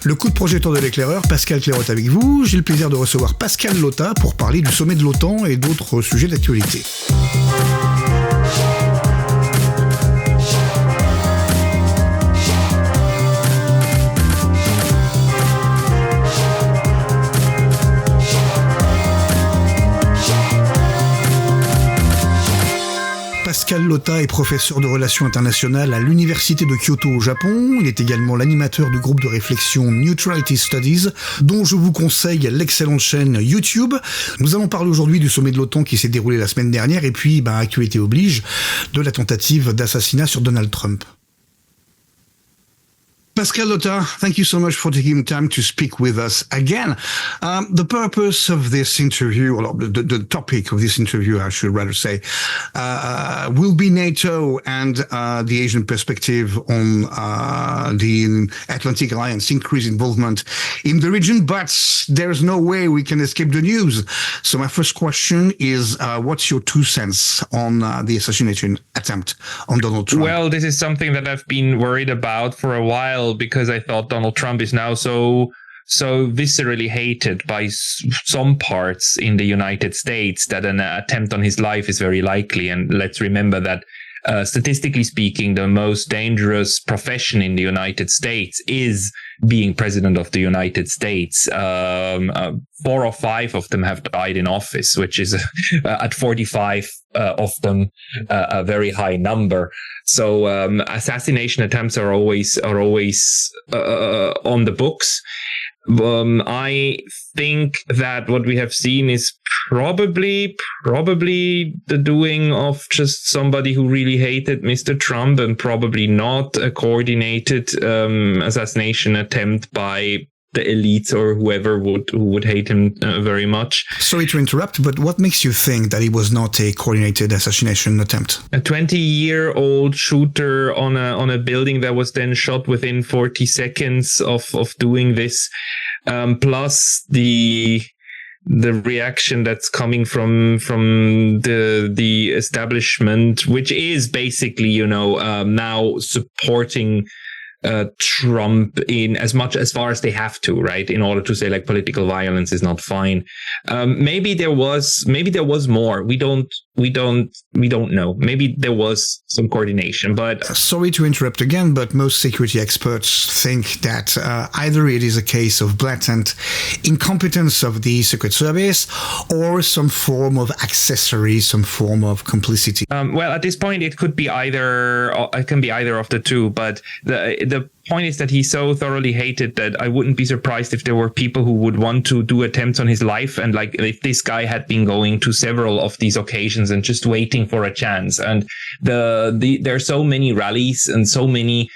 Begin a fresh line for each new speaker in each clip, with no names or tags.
Le coup de projecteur de l'éclaireur, Pascal Clairot avec vous. J'ai le plaisir de recevoir Pascal Lottaz pour parler du sommet de l'Otan et d'autres sujets d'actualité. Pascal Lottaz est professeur de relations internationales à l'université de Kyoto au Japon. Il est également l'animateur du groupe de réflexion Neutrality Studies, dont je vous conseille l'excellente chaîne YouTube. Nous allons parler aujourd'hui du sommet de l'Otan qui s'est déroulé la semaine dernière et puis, actualité oblige, de la tentative d'assassinat sur Donald Trump. Pascal Lottaz, thank you so much for taking time to speak with us again. The purpose of this interview, or the topic of this interview, I should rather say, will be NATO and the Asian perspective on the Atlantic Alliance, increased involvement in the region, but there's no way we can escape the news. So my first question is, what's your 2 cents on the assassination attempt on Donald Trump?
Well, this is something that I've been worried about for a while, because I thought Donald Trump is now so viscerally hated by some parts in the United States that an attempt on his life is very likely. And let's remember that statistically speaking, the most dangerous profession in the United States is being president of the United States. 4 or 5 of them have died in office, which is at 45 of them a very high number. So assassination attempts are always on the books. I think that what we have seen is probably the doing of just somebody who really hated Mr. Trump, and probably not a coordinated assassination attempt by the elites or whoever would hate him very much.
Sorry to interrupt, but what makes you think that it was not a coordinated assassination attempt?
A 20-year-old shooter on a building that was then shot within 40 seconds of doing this, plus the reaction that's coming from the establishment, which is basically, now supporting Trump in as far as they have to, right, in order to say like political violence is not fine. Maybe there was more. We don't know. Maybe there was some coordination, but
sorry to interrupt again, but most security experts think that either it is a case of blatant incompetence of the Secret Service or some form of accessory, some form of complicity.
Well, at this point, it could be either. It can be either of the two, but the point is that he's so thoroughly hated that I wouldn't be surprised if there were people who would want to do attempts on his life. And like if this guy had been going to several of these occasions and just waiting for a chance. And there are so many rallies and so many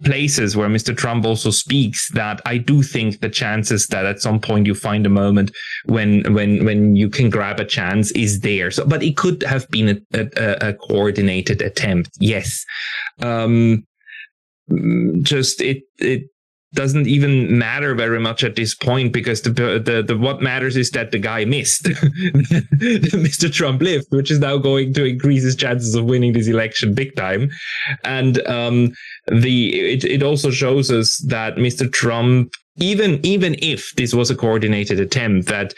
places where Mr. Trump also speaks that I do think the chances that at some point you find a moment when you can grab a chance is there. So, but it could have been a coordinated attempt. Yes. Just it doesn't even matter very much at this point, because the what matters is that the guy missed. Mr. Trump lived, which is now going to increase his chances of winning this election big time. And it also shows us that Mr. Trump, even if this was a coordinated attempt, that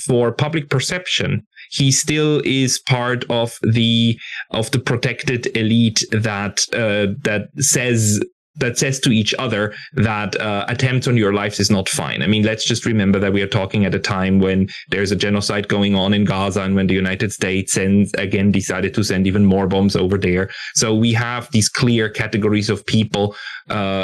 for public perception, he still is part of the protected elite that says to each other that attempts on your lives is not fine. I mean, let's just remember that we are talking at a time when there's a genocide going on in Gaza, and when the United States decided to send even more bombs over there. So we have these clear categories of people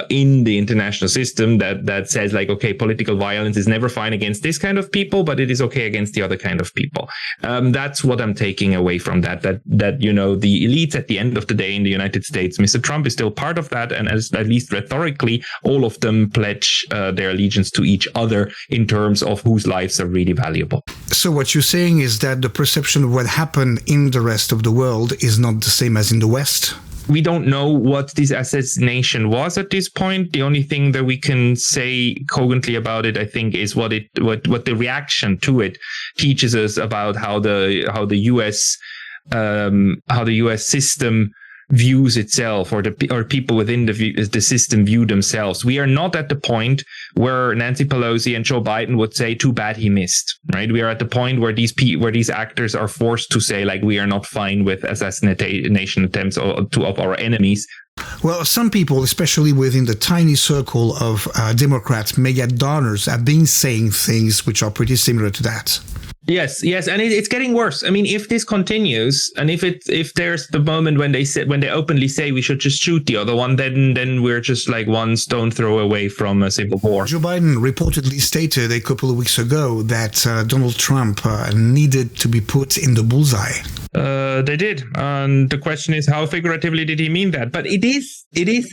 in the international system that says like, okay, political violence is never fine against this kind of people, but it is okay against the other kind of people. That's what I'm taking away from that the elites at the end of the day in the United States, Mr. Trump is still part of that, and at least rhetorically, all of them pledge their allegiance to each other in terms of whose lives are really valuable.
So what you're saying is that the perception of what happened in the rest of the world is not the same as in the West?
We don't know what this assassination was at this point. The only thing that we can say cogently about it, I think, is what the reaction to it teaches us about how the U.S. System views itself, or people within the system view themselves. We are not at the point where Nancy Pelosi and Joe Biden would say, "Too bad he missed." Right? We are at the point where these actors are forced to say, like, we are not fine with assassination attempts of our enemies.
Well, some people, especially within the tiny circle of Democrat mega donors, have been saying things which are pretty similar to that.
Yes, and it's getting worse. I mean, if this continues, and if there's the moment when they openly say we should just shoot the other one, then we're just like one stone throw away from a civil war.
Joe Biden reportedly stated a couple of weeks ago that Donald Trump needed to be put in the bullseye.
They did, and the question is, how figuratively did he mean that? But it is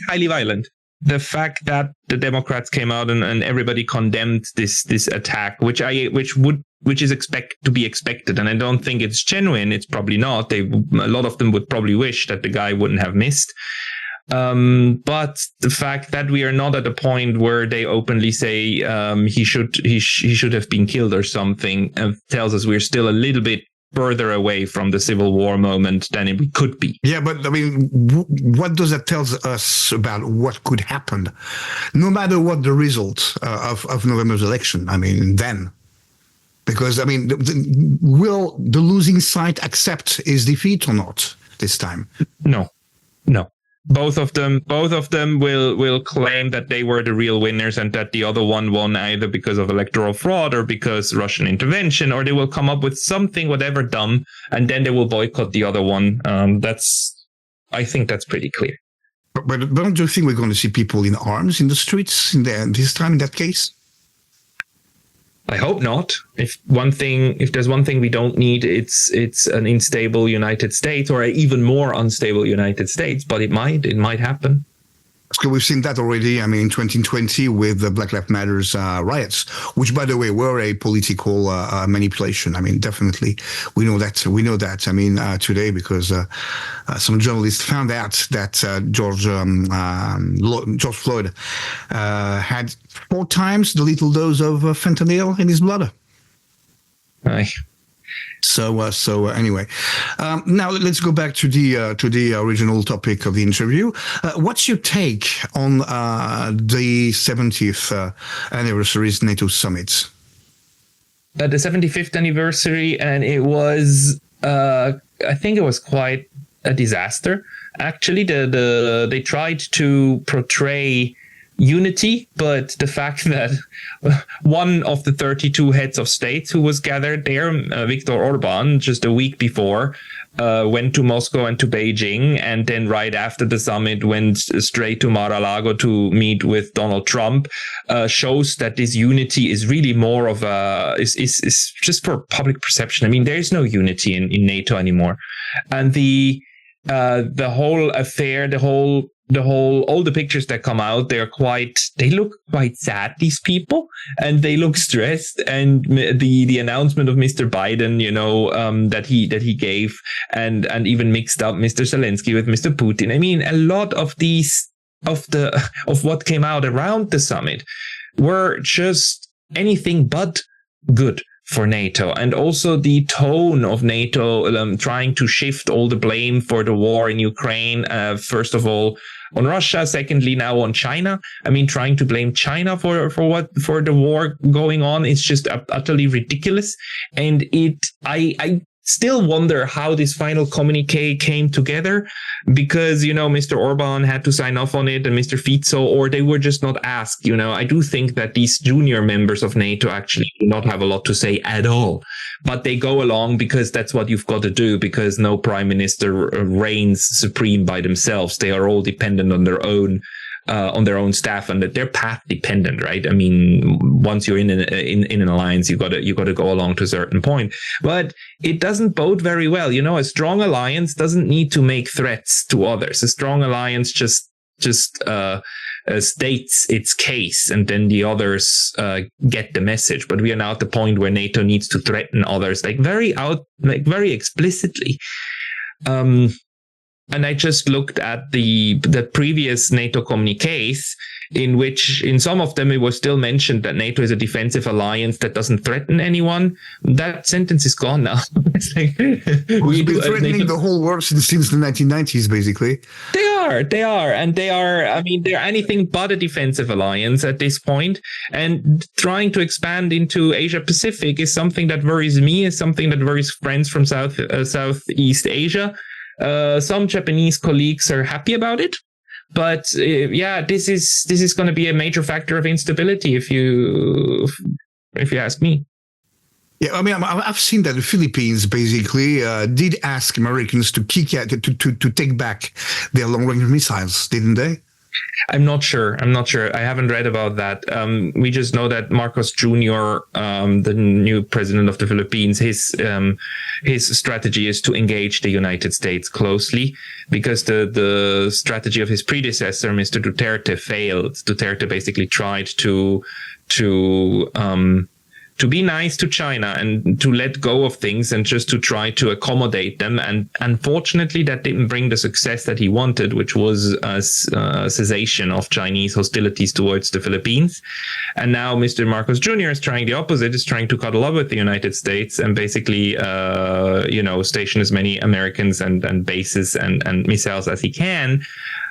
highly violent. The fact that the Democrats came out and everybody condemned this attack, which is to be expected, and I don't think it's genuine. It's probably not. A lot of them would probably wish that the guy wouldn't have missed. But the fact that we are not at a point where they openly say he should have been killed or something tells us we're still a little bit further away from the Civil War moment than we could be.
Yeah, but I mean, what does that tell us about what could happen, no matter what the result of November's election? I mean, then, because I mean, will the losing side accept his defeat or not this time?
No. Both of them will claim that they were the real winners and that the other one won either because of electoral fraud or because Russian intervention, or they will come up with something, whatever dumb, and then they will boycott the other one. I think that's pretty clear.
But don't you think we're going to see people in arms in the streets this time in that case?
I hope not. If there's one thing we don't need, it's an unstable United States, or an even more unstable United States. But it might happen.
So we've seen that already. I mean, in 2020 with the Black Lives Matter's riots, which, by the way, were a political manipulation. I mean, definitely, we know that. I mean, today, because some journalists found out that George Floyd had 4 times the lethal dose of fentanyl in his blood.
Aye.
So anyway, now let's go back to the original topic of the interview. What's your take on the 70th anniversary's NATO summit?
The 75th anniversary, and it was, I think it was quite a disaster. Actually, they tried to portray unity, but the fact that one of the 32 heads of states who was gathered there, Viktor Orban, just a week before, went to Moscow and to Beijing, and then right after the summit went straight to Mar-a-Lago to meet with Donald Trump, shows that this unity is really more of is just for public perception. I mean, there is no unity in NATO anymore, and the whole affair, all the pictures that come out, they look quite sad, these people, and they look stressed. And the announcement of Mr. Biden, that he gave, and even mixed up Mr. Zelensky with Mr. Putin. I mean, a lot of of what came out around the summit were just anything but good for NATO. And also the tone of NATO trying to shift all the blame for the war in Ukraine, first of all on Russia, secondly now on China. I mean, trying to blame China for the war going on is just utterly ridiculous. And I still wonder how this final communique came together, because, Mr. Orban had to sign off on it and Mr. Fico, or they were just not asked. I do think that these junior members of NATO actually do not have a lot to say at all, but they go along because that's what you've got to do, because no prime minister reigns supreme by themselves. They are all dependent on their own staff, and that they're path dependent, right? I mean, once you're in an alliance, you got to go along to a certain point. But it doesn't bode very well. A strong alliance doesn't need to make threats to others. A strong alliance just states its case, and then the others get the message. But we are now at the point where NATO needs to threaten others, very explicitly. And I just looked at the previous NATO communiques, in which in some of them it was still mentioned that NATO is a defensive alliance that doesn't threaten anyone. That sentence is gone now. It's like,
we've been threatening the whole world since the 1990s, basically.
They are. And they're anything but a defensive alliance at this point. And trying to expand into Asia Pacific is something that worries me, is something that worries friends from Southeast Asia. Some Japanese colleagues are happy about it, but this is going to be a major factor of instability if you ask me.
Yeah, I mean, I've seen that the Philippines basically did ask Americans to to take back their long-range missiles, didn't they?
I'm not sure. I haven't read about that. We just know that Marcos Jr., the new president of the Philippines, his strategy is to engage the United States closely, because the strategy of his predecessor, Mr. Duterte, failed. Duterte basically tried to be nice to China and to let go of things and just to try to accommodate them. And unfortunately, that didn't bring the success that he wanted, which was a cessation of Chinese hostilities towards the Philippines. And now Mr. Marcos Jr. is trying the opposite, is trying to cuddle up with the United States and basically, station as many Americans and bases and missiles as he can.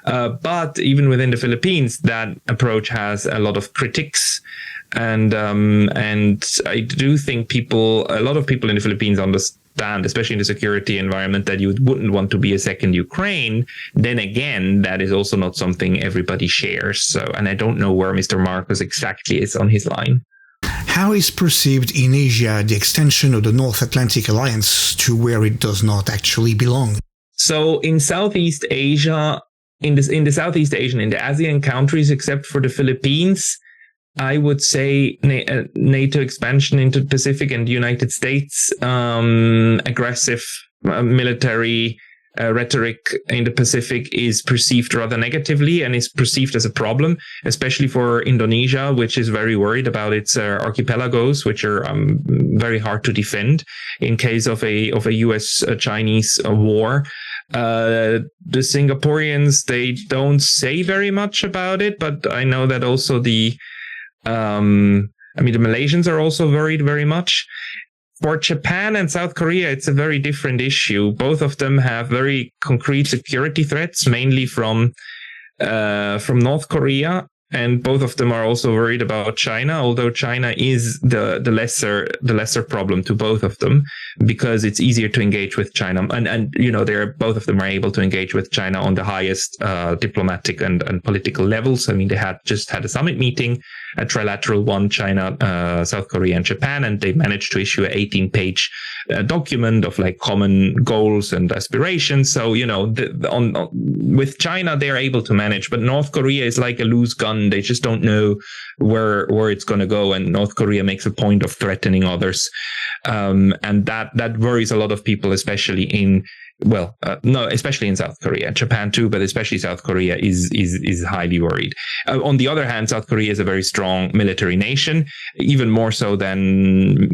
But even within the Philippines, that approach has a lot of critics. And I do think a lot of people in the Philippines understand, especially in the security environment, that you wouldn't want to be a second Ukraine. Then again, that is also not something everybody shares. So, and I don't know where Mr. Marcos exactly is on his line.
How is perceived in Asia the extension of the North Atlantic Alliance to where it does not actually belong?
So in Southeast Asia, in the Southeast Asian, in the ASEAN countries, except for the Philippines, I would say NATO expansion into the Pacific and the United States, aggressive military rhetoric in the Pacific is perceived rather negatively and is perceived as a problem, especially for Indonesia, which is very worried about its archipelagos, which are very hard to defend in case of a US-Chinese war. The Singaporeans, they don't say very much about it, but I know that also the Malaysians are also worried very much. For Japan and South Korea, it's a very different issue. Both of them have very concrete security threats, mainly from North Korea, and both of them are also worried about China, although China is the lesser problem to both of them, because it's easier to engage with China. And both of them are able to engage with China on the highest diplomatic and political levels. I mean, they just had a summit meeting, a trilateral one, China, South Korea, and Japan, and they managed to issue an 18-page document of like common goals and aspirations. So, with China, they're able to manage, but North Korea is like a loose gun. They just don't know where it's going to go. And North Korea makes a point of threatening others. And that worries a lot of people, especially especially in South Korea, Japan too, but especially South Korea is highly worried. On the other hand, South Korea is a very strong military nation, even more so than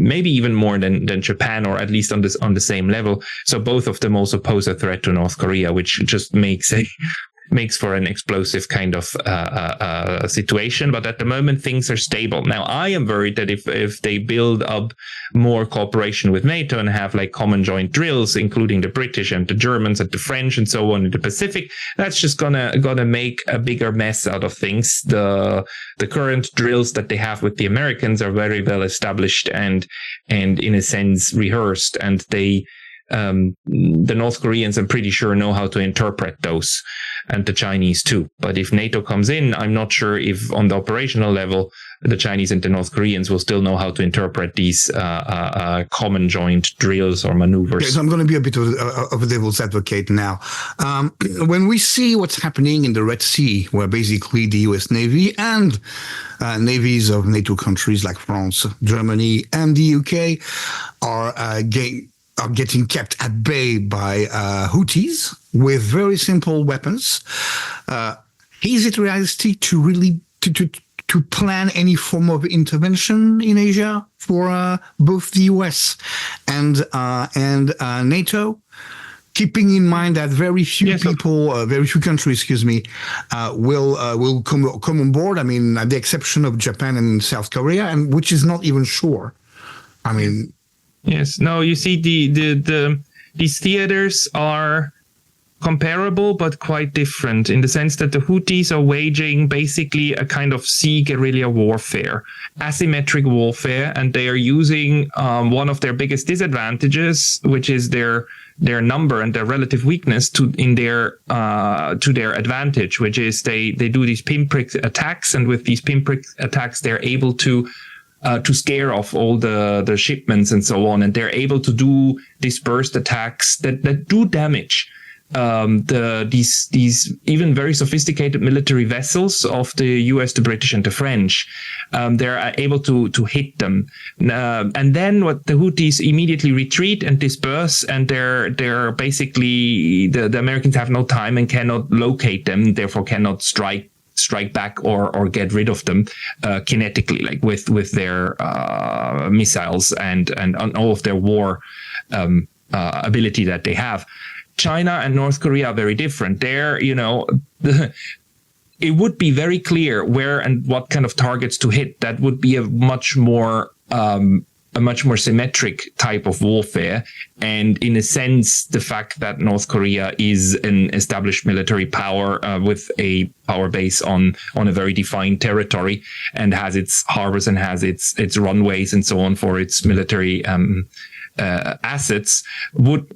Japan, or at least on the same level. So both of them also pose a threat to North Korea, which just makes for an explosive kind of situation. But at the moment, things are stable. Now, I am worried that if they build up more cooperation with NATO and have like common joint drills, including the British and the Germans and the French and so on in the Pacific, that's just gonna make a bigger mess out of things. The current drills that they have with the Americans are very well established and in a sense rehearsed, and the North Koreans, I'm pretty sure, know how to interpret those, and the Chinese too. But if NATO comes in, I'm not sure if on the operational level, the Chinese and the North Koreans will still know how to interpret these common joint drills or maneuvers.
Yes, I'm going to be a bit of a devil's advocate now. When we see what's happening in the Red Sea, where basically the US Navy and navies of NATO countries like France, Germany, and the UK are getting kept at bay by Houthis with very simple weapons. Is it realistic to really to plan any form of intervention in Asia for both the US and NATO? keeping in mind that very few very few countries, will come on board. I mean, at the exception of Japan and South Korea, and which is not even sure. I mean,
yes, no, you see, these theaters are comparable but quite different in the sense that the Houthis are waging basically a kind of sea guerrilla warfare, asymmetric warfare, and they are using one of their biggest disadvantages, which is their number and their relative weakness to their advantage, which is they do these pinprick attacks, and with these pinprick attacks they're able to scare off all the shipments and so on, and they're able to do dispersed attacks that do damage these even very sophisticated military vessels of the US, the British, and the French. They're able to hit them, and then what the Houthis immediately retreat and disperse, and they're basically the Americans have no time and cannot locate them, therefore cannot strike back or get rid of them kinetically, like with their missiles and all of their war ability that they have. China and North Korea are very different. There, it would be very clear where and what kind of targets to hit. That would be a much more symmetric type of warfare. And in a sense, the fact that North Korea is an established military power with a power base on a very defined territory and has its harbors and has its runways and so on for its military assets would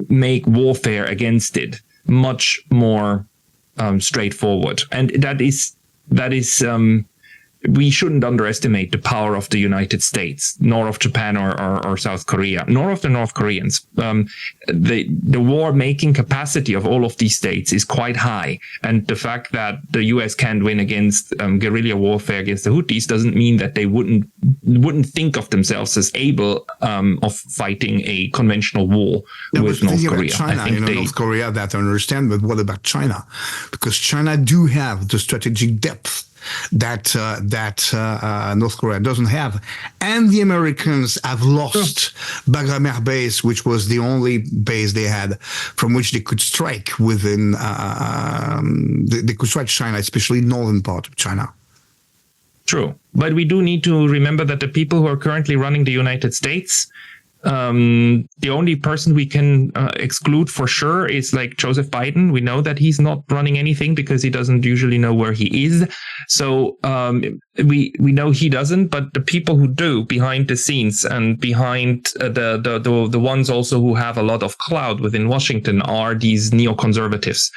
make warfare against it much more straightforward. And that is we shouldn't underestimate the power of the United States, nor of Japan or South Korea, nor of the North Koreans. The war-making capacity of all of these states is quite high. And the fact that the US can't win against guerrilla warfare against the Houthis doesn't mean that they wouldn't think of themselves as able of fighting a conventional war with North Korea.
China, I think North Korea, that I understand, but what about China? Because China do have the strategic depth that North Korea doesn't have, and the Americans have lost Blâmer base, which was the only base they had from which they could strike within. They could strike China, especially northern part of China.
True, but we do need to remember that the people who are currently running the United States, the only person we can exclude for sure is like Joseph Biden. We know that he's not running anything because he doesn't usually know where he is. So we know he doesn't, but the people who do behind the scenes and behind the ones also who have a lot of clout within Washington are these neoconservatives.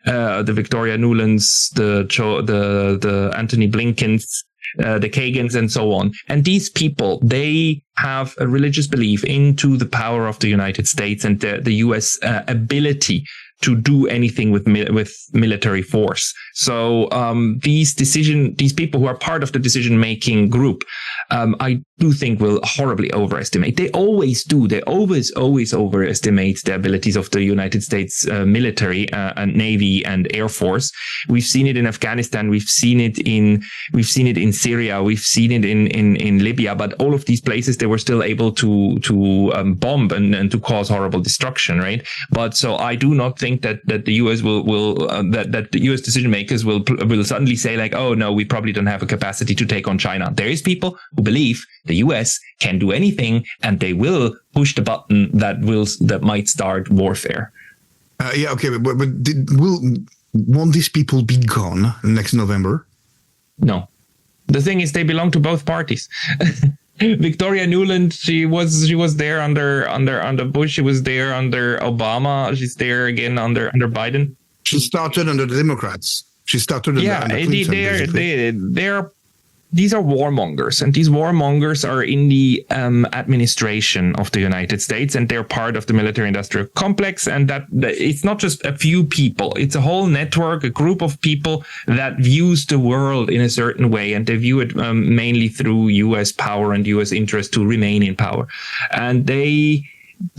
The Victoria Nulands, the Anthony Blinkens, the Kagans, and so on. And these people, they have a religious belief into the power of the United States and the U.S. Ability to do anything with military force. So these people who are part of the decision-making group, I do think will horribly overestimate. They always do. They always overestimate the abilities of the United States military and Navy and Air Force. We've seen it in Afghanistan. We've seen it in Syria. We've seen it in Libya. But all of these places, they were still able to bomb and to cause horrible destruction, right? But so I do not think that the US that the US decision makers will suddenly say like, oh no, we probably don't have a capacity to take on China. There is people who believe the US can do anything, and they will push the button that might start warfare.
Won't these people be gone next November?
No. The thing is, they belong to both parties. Victoria Nuland, she was there under Bush. She was there under Obama. She's there again under Biden.
She started under the Democrats. She started under Clinton.
These are warmongers, and these warmongers are in the administration of the United States, and they're part of the military-industrial complex. And that it's not just a few people; it's a whole network, a group of people that views the world in a certain way, and they view it mainly through U.S. power and U.S. interest to remain in power, and they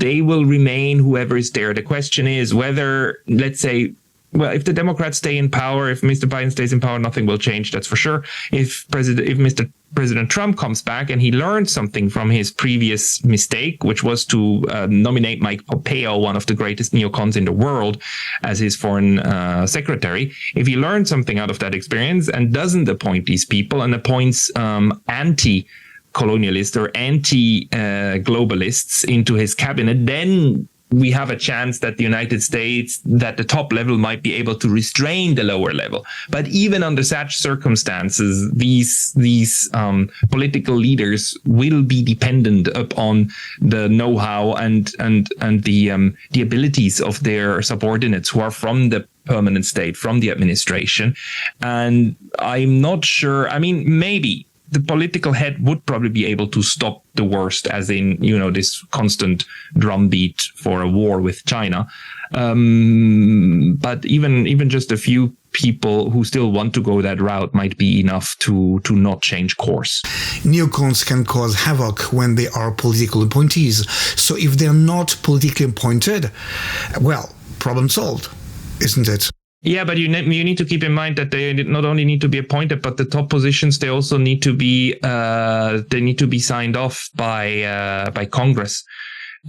will remain whoever is there. The question is whether, let's say, well, if the Democrats stay in power, if Mr. Biden stays in power, nothing will change. That's for sure. If Mr. President Trump comes back and he learned something from his previous mistake, which was to nominate Mike Pompeo, one of the greatest neocons in the world, as his foreign secretary. If he learned something out of that experience and doesn't appoint these people and appoints anti-colonialists or anti-globalists into his cabinet, then we have a chance that the United States, that the top level might be able to restrain the lower level. But even under such circumstances, these political leaders will be dependent upon the know-how and the abilities of their subordinates who are from the permanent state, from the administration. And I'm not sure. I mean, maybe the political head would probably be able to stop the worst, as in, this constant drumbeat for a war with China. But even just a few people who still want to go that route might be enough to not change course.
Neocons can cause havoc when they are political appointees. So if they're not politically appointed, well, problem solved, isn't it?
Yeah, but you need to keep in mind that they not only need to be appointed, but the top positions, they also need to be signed off by Congress,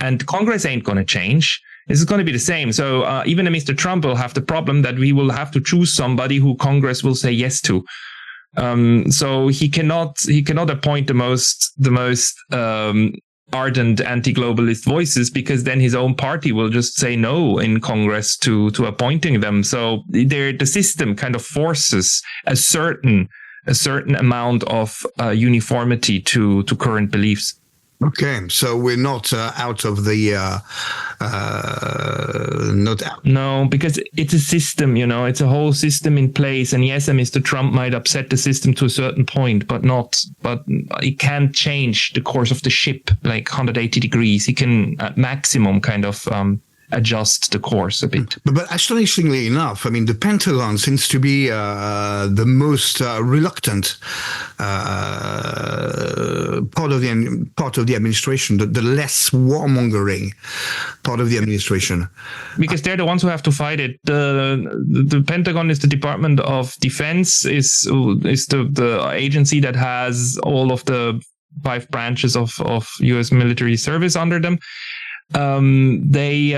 and Congress ain't going to change. This is going to be the same. So even Mr. Trump will have the problem that we will have to choose somebody who Congress will say yes to. So he cannot appoint the most ardent anti-globalist voices, because then his own party will just say no in Congress to appointing them. So the system kind of forces a certain amount of uniformity to current beliefs.
Okay, so we're not out of the not out.
No, because it's a system, it's a whole system in place. And yes, Mr. Trump might upset the system to a certain point, but it can't change the course of the ship like 180 degrees. He can at maximum kind of adjust the course a bit.
But astonishingly enough, I mean, the Pentagon seems to be the most reluctant part of the administration, the less warmongering part of the administration.
Because they're the ones who have to fight it. The Pentagon is the Department of Defense, is the agency that has all of the 5 branches of U.S. military service under them. They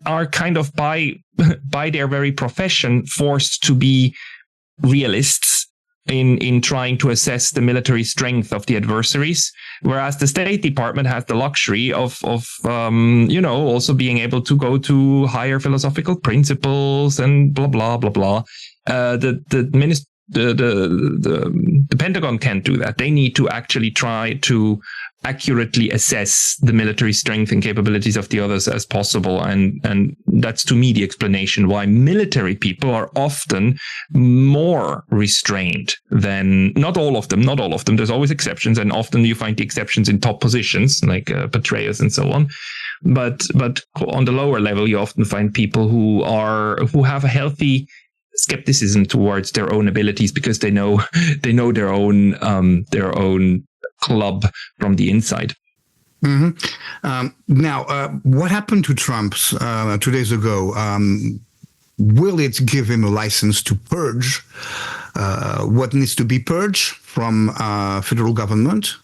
are kind of by their very profession forced to be realists in trying to assess the military strength of the adversaries, whereas the State Department has the luxury of also being able to go to higher philosophical principles and blah blah blah blah. The Pentagon can't do that. They need to actually try to accurately assess the military strength and capabilities of the others as possible. And that's, to me, the explanation why military people are often more restrained than, not all of them. There's always exceptions, and often you find the exceptions in top positions, like Petraeus and so on. But on the lower level, you often find people who have a healthy skepticism towards their own abilities, because they know their own club from the inside.
Mm-hmm. Now, what happened to Trump 2 days ago? Will it give him a license to purge what needs to be purged from federal government?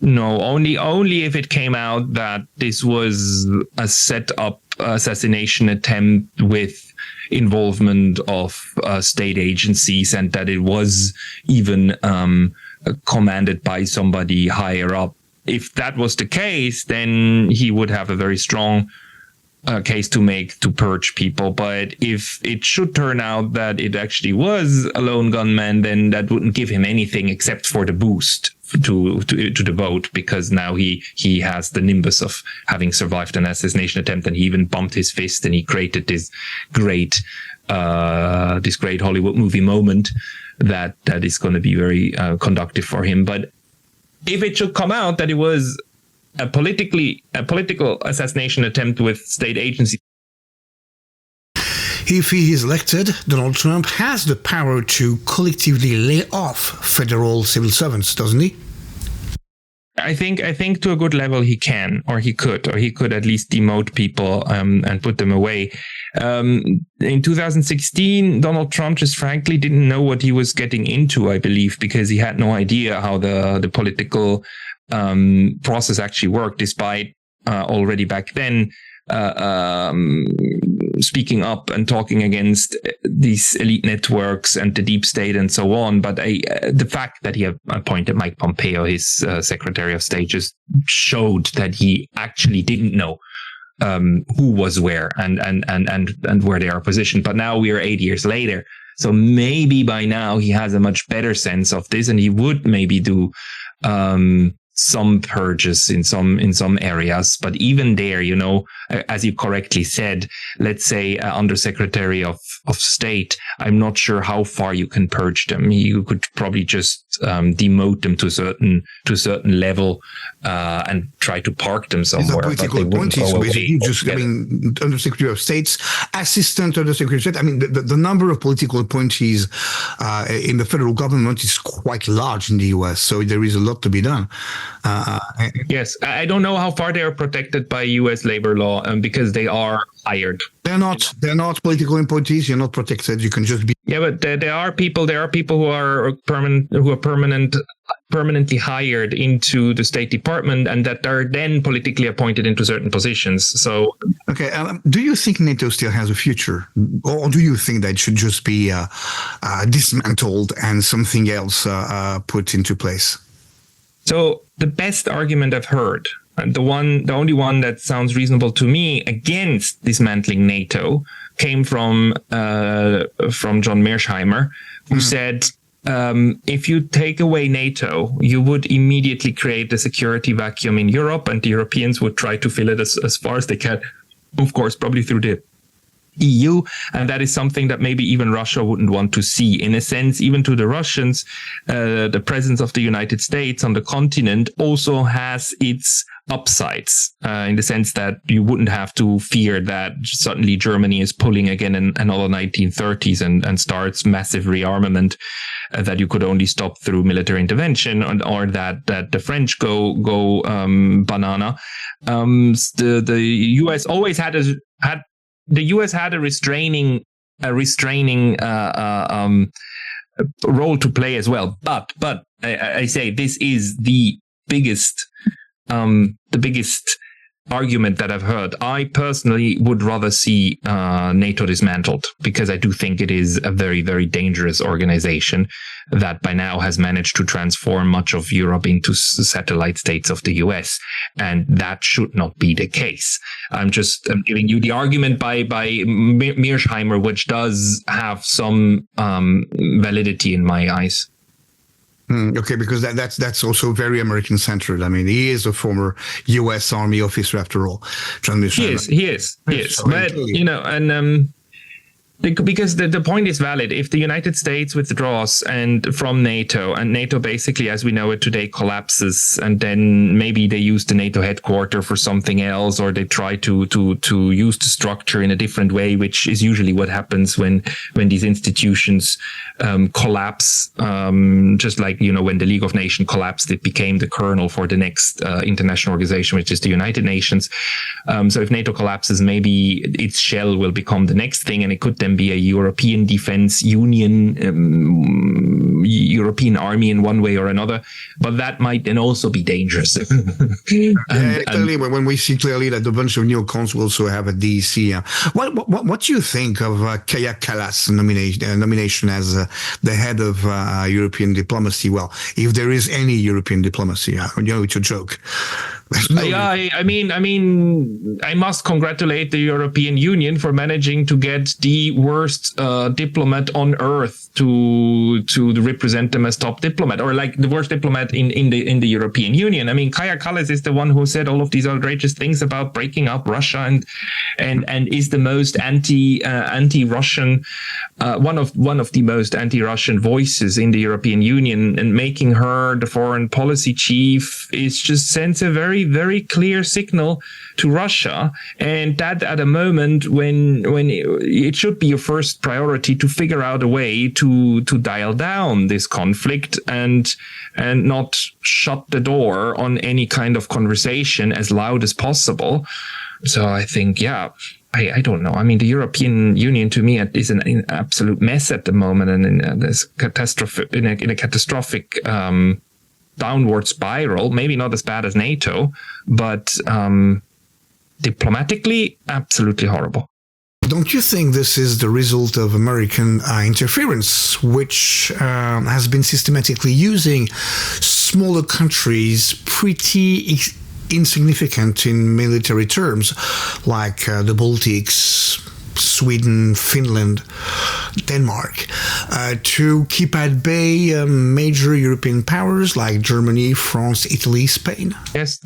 No, only if it came out that this was a set-up assassination attempt with involvement of state agencies, and that it was even commanded by somebody higher up. If that was the case, then he would have a very strong case to make to purge people. But if it should turn out that it actually was a lone gunman, then that wouldn't give him anything except for the boost to the vote, because now he has the nimbus of having survived an assassination attempt, and he even bumped his fist and he created this great Hollywood movie moment that is going to be very conductive for him. But if it should come out that it was a political assassination attempt with state agencies,
if he is elected, Donald Trump has the power to collectively lay off federal civil servants, doesn't he?
I think to a good level he can, or he could at least demote people and put them away. In 2016, Donald Trump just frankly didn't know what he was getting into, I believe, because he had no idea how the political process actually worked, despite already back then speaking up and talking against these elite networks and the deep state and so on. But the fact that he appointed Mike Pompeo, his Secretary of State, just showed that he actually didn't know who was where and where they are positioned. But now we are 8 years later. So maybe by now he has a much better sense of this, and he would maybe do some purges in some areas. But even there, you know, as you correctly said, let's say Undersecretary of State, I'm not sure how far you can purge them. You could probably just demote them to a certain level and try to park them somewhere.
Political appointees, basically, just I mean, Undersecretary of State's assistant Undersecretary of State. I mean, the number of political appointees in the federal government is quite large in the U.S., so there is a lot to be done.
Yes, I don't know how far they are protected by U.S. labor law
because
they are hired.
They're not political appointees. You're not protected. You can just be.
Yeah, but there are people who are permanently hired into the State Department, and that are then politically appointed into certain positions. So,
okay, do you think NATO still has a future, or do you think that it should just be dismantled and something else put into place?
So the best argument I've heard, and the only one that sounds reasonable to me against dismantling NATO, came from John Mearsheimer, who said, if you take away NATO, you would immediately create a security vacuum in Europe, and the Europeans would try to fill it as far as they can. Of course, probably through the EU, and that is something that maybe even Russia wouldn't want to see. In a sense, even to the Russians, the presence of the United States on the continent also has its upsides, in the sense that you wouldn't have to fear that suddenly Germany is pulling again in another 1930s and starts massive rearmament that you could only stop through military intervention, or that the French go banana. The US always had the U.S. had a restraining role to play as well. But I say this is the biggest argument that I've heard. I personally would rather see NATO dismantled, because I do think it is a very, very dangerous organization that by now has managed to transform much of Europe into satellite states of the US, and that should not be the case. I'm giving you the argument by Mearsheimer, which does have some validity in my eyes.
Okay, because that's also very American-centered. I mean, he is a former U.S. Army officer, after all.
He is. But, you know, and because the point is valid. If the United States withdraws from NATO, and NATO basically, as we know it today, collapses, and then maybe they use the NATO headquarters for something else, or they try to use the structure in a different way, which is usually what happens when these institutions collapse. Just like, you know, when the League of Nations collapsed, it became the kernel for the next international organization, which is the United Nations. So if NATO collapses, maybe its shell will become the next thing, and it could then be a European Defense Union, European army in one way or another. But that might then also be dangerous.
Clearly, when we see clearly that a bunch of neocons will also have a DEC. What do you think of Kaja Kallas' nomination as the head of European diplomacy? Well, if there is any European diplomacy, you know, it's a joke.
I mean, I must congratulate the European Union for managing to get the worst diplomat on earth to represent them as top diplomat, or like the worst diplomat in the European Union. I mean, Kaja Kallas is the one who said all of these outrageous things about breaking up Russia, and is the most anti-Russian, one of the most anti-Russian voices in the European Union, and making her the foreign policy chief is just sends a very, very clear signal to Russia, and that at a moment when it should be your first priority to figure out a way to dial down this conflict and not shut the door on any kind of conversation as loud as possible. So I think, I don't know. I mean, the European Union to me is an absolute mess at the moment, and in a catastrophic downward spiral. Maybe not as bad as NATO, but diplomatically, absolutely horrible.
Don't you think this is the result of American interference, which has been systematically using smaller countries pretty insignificant in military terms, like the Baltics, Sweden, Finland, Denmark, to keep at bay major European powers like Germany, France, Italy, Spain?
Yes,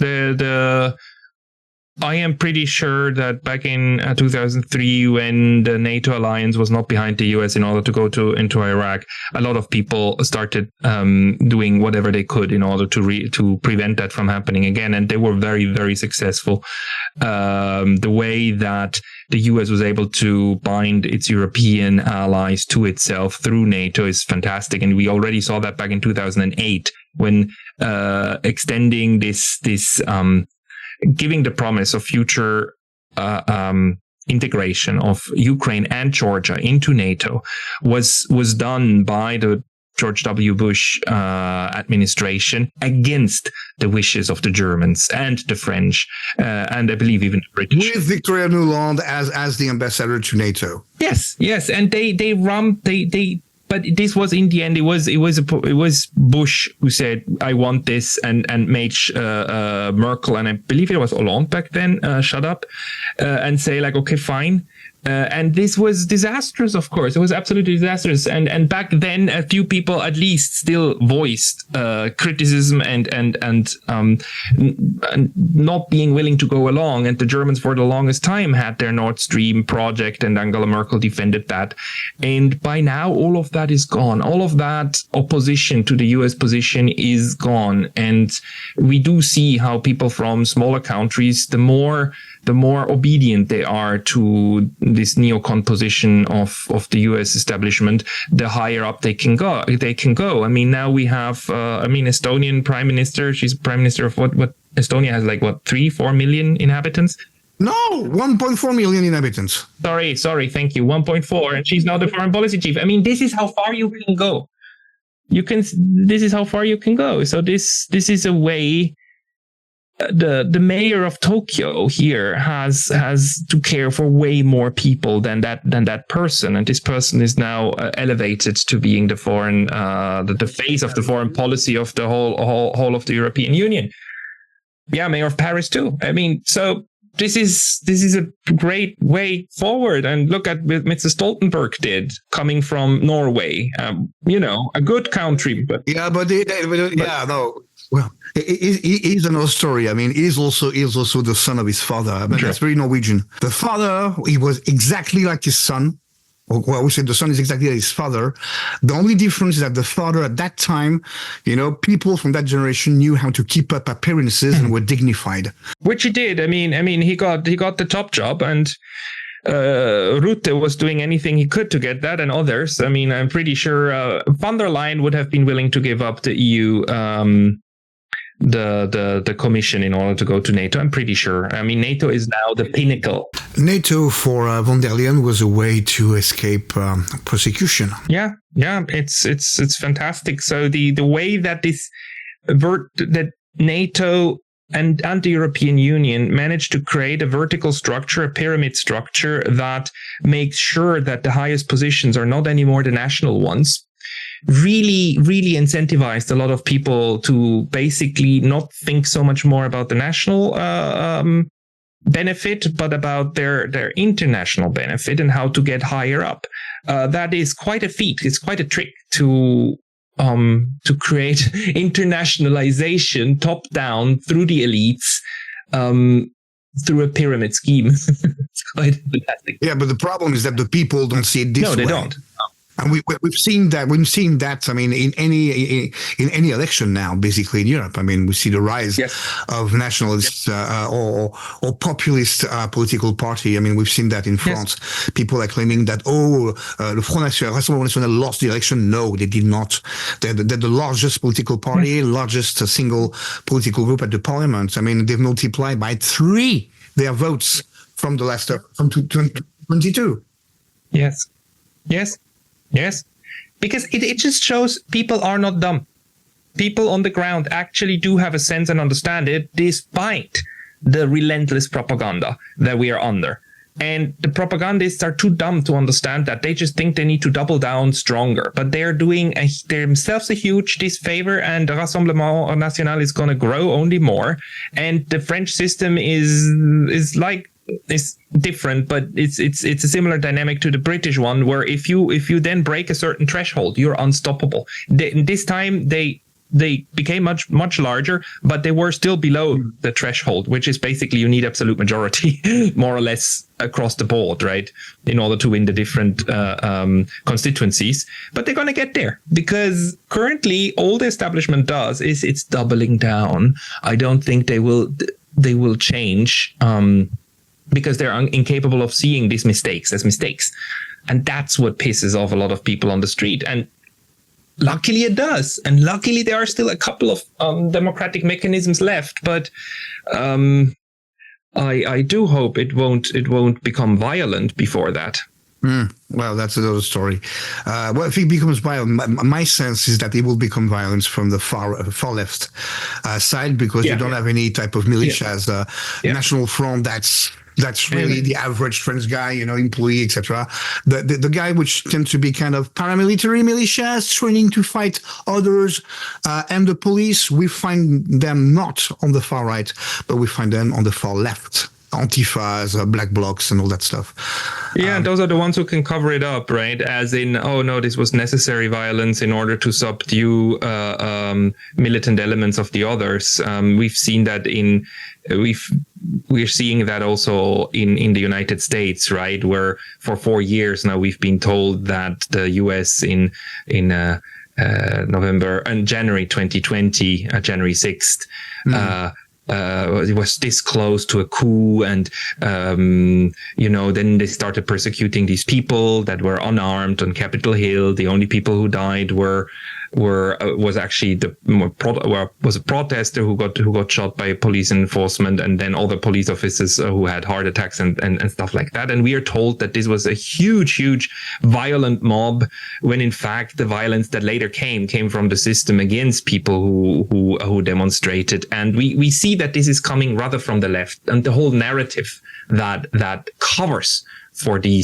I am pretty sure that back in 2003, when the NATO alliance was not behind the US in order to go into Iraq, a lot of people started doing whatever they could in order to prevent that from happening again, and they were very, very successful. The way that the US was able to bind its European allies to itself through NATO is fantastic, and we already saw that back in 2008 when extending this giving the promise of future integration of Ukraine and Georgia into NATO was done by the George W. Bush administration against the wishes of the Germans and the French, and I believe even the British.
With Victoria Nuland as the ambassador to NATO.
Yes, and they. But this was in the end. It was Bush who said, "I want this," and made Merkel, and I believe it was Hollande back then, shut up and say like, "Okay, fine." And this was disastrous, of course. It was absolutely disastrous. And back then, a few people at least still voiced criticism and not being willing to go along. And the Germans, for the longest time, had their Nord Stream project, and Angela Merkel defended that. And by now, all of that is gone. All of that opposition to the US position is gone. And we do see how people from smaller countries, the more obedient they are to this neocon position of the US establishment, the higher up they can go. I mean, now we have, Estonian prime minister. She's prime minister of what Estonia has, like, 3-4 million inhabitants?
No, 1.4 million inhabitants.
Sorry. Thank you. 1.4. And she's now the foreign policy chief. I mean, this is how far you can go. This is how far you can go. So this is a way. The mayor of Tokyo here has to care for way more people than that person, and this person is now elevated to being the foreign the face of the foreign policy of the whole of the European Union. Yeah, mayor of Paris too. I mean, so this is a great way forward. And look at what Mr. Stoltenberg did, coming from Norway. A good country, but
Well, he's another story. I mean, he's also the son of his father. I mean,
Sure.
That's very Norwegian. The father, he was exactly like his son. Well, I would say the son is exactly like his father. The only difference is that the father at that time, people from that generation knew how to keep up appearances and were dignified.
which he did. I mean, he got the top job, and Rutte was doing anything he could to get that, and others. I mean, I'm pretty sure von der Leyen would have been willing to give up the EU, the commission, in order to go to NATO. I'm pretty sure. I mean, NATO is now the pinnacle.
NATO for von der Leyen was a way to escape persecution.
Yeah, it's fantastic. So the way that that NATO and the European Union managed to create a vertical structure, a pyramid structure that makes sure that the highest positions are not anymore the national ones, really, really incentivized a lot of people to basically not think so much more about the national benefit, but about their international benefit and how to get higher up. That is quite a feat. It's quite a trick to create internationalization top down through the elites, through a pyramid scheme. It's quite fantastic.
Yeah, but the problem is that the people don't see it this way.
No, they don't.
And we've seen that. I mean, in any election now, basically in Europe. I mean, we see the rise of nationalist or populist political party. I mean, we've seen that in France. Yes. People are claiming that the Front National, Rassemblement National lost the election. No, they did not. They're the largest political party, largest single political group at the parliament. I mean, they've multiplied by 3 their votes from the last from 2022.
Yes. Because it just shows people are not dumb. People on the ground actually do have a sense and understand it, despite the relentless propaganda that we are under. And the propagandists are too dumb to understand that. They just think they need to double down stronger. But they're doing themselves a huge disfavor, and the Rassemblement National is going to grow only more. And the French system is different, but it's a similar dynamic to the British one, where if you then break a certain threshold, you're unstoppable. This time they became much larger, but they were still below the threshold, which is basically you need absolute majority, more or less across the board, right, in order to win the different constituencies. But they're going to get there, because currently all the establishment does is it's doubling down. I don't think they will change, because they're incapable of seeing these mistakes as mistakes, and that's what pisses off a lot of people on the street. And luckily it does. And luckily there are still a couple of democratic mechanisms left. But I do hope it won't become violent before that.
Well, that's another story. Well, if it becomes violent, my sense is that it will become violence from the far left side, because you don't have any type of militias, National Front. That's really the average French guy, employee, etc. The guy which tends to be kind of paramilitary militias training to fight others, and the police, we find them not on the far right, but we find them on the far left. Antifas, black blocs, and all that stuff.
Yeah, those are the ones who can cover it up, right? As in, oh no, this was necessary violence in order to subdue militant elements of the others. We've seen that we're seeing that also in the United States, right? Where for 4 years now we've been told that the US in November and January 2020, January 6th, it was this close to a coup, and then they started persecuting these people that were unarmed on Capitol Hill. The only people who died was actually was a protester who got shot by police enforcement, and then all the police officers who had heart attacks and stuff like that. And we are told that this was a huge violent mob, when in fact the violence that later came from the system against people who demonstrated. And we see that this is coming rather from the left, and the whole narrative that covers for the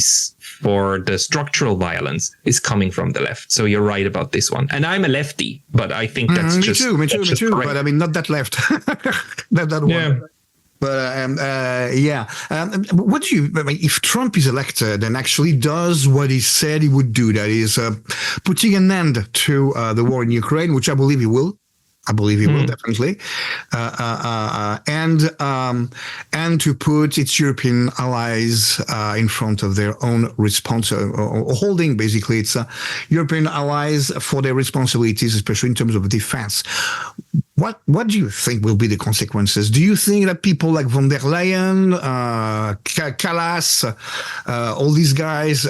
structural violence is coming from the left. So you're right about this one. And I'm a lefty, but I think that's
me too.
Correct.
But I mean, not that left. that one. But what do you? I mean, if Trump is elected and actually does what he said he would do, that is putting an end to the war in Ukraine, which I believe he will. Will definitely, and to put its European allies in front of their own response, or holding basically its European allies for their responsibilities, especially in terms of defense. What do you think will be the consequences? Do you think that people like von der Leyen, Kallas, all these guys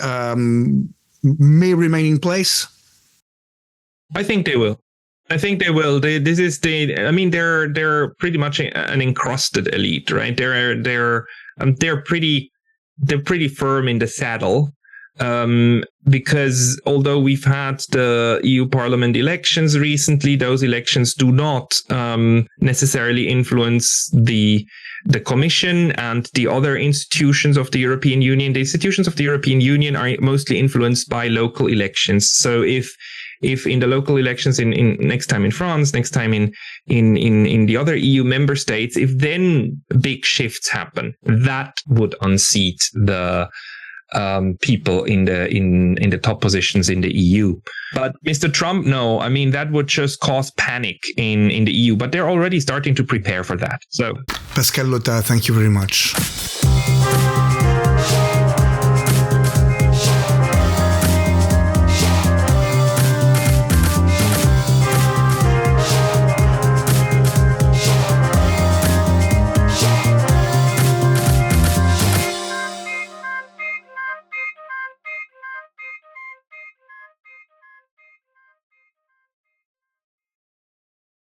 may remain in place?
I think they will. They're pretty much an encrusted elite, right? They're pretty firm in the saddle, because although we've had the EU Parliament elections recently, those elections do not necessarily influence the Commission and the other institutions of the European Union. The institutions of the European Union are mostly influenced by local elections. So if in the local elections in next time in France, next time in the other EU member states, if then big shifts happen, that would unseat the people in the top positions in the EU. But Mr. Trump, no, I mean, that would just cause panic in the EU, but they're already starting to prepare for that. So,
Pascal Lottaz, thank you very much.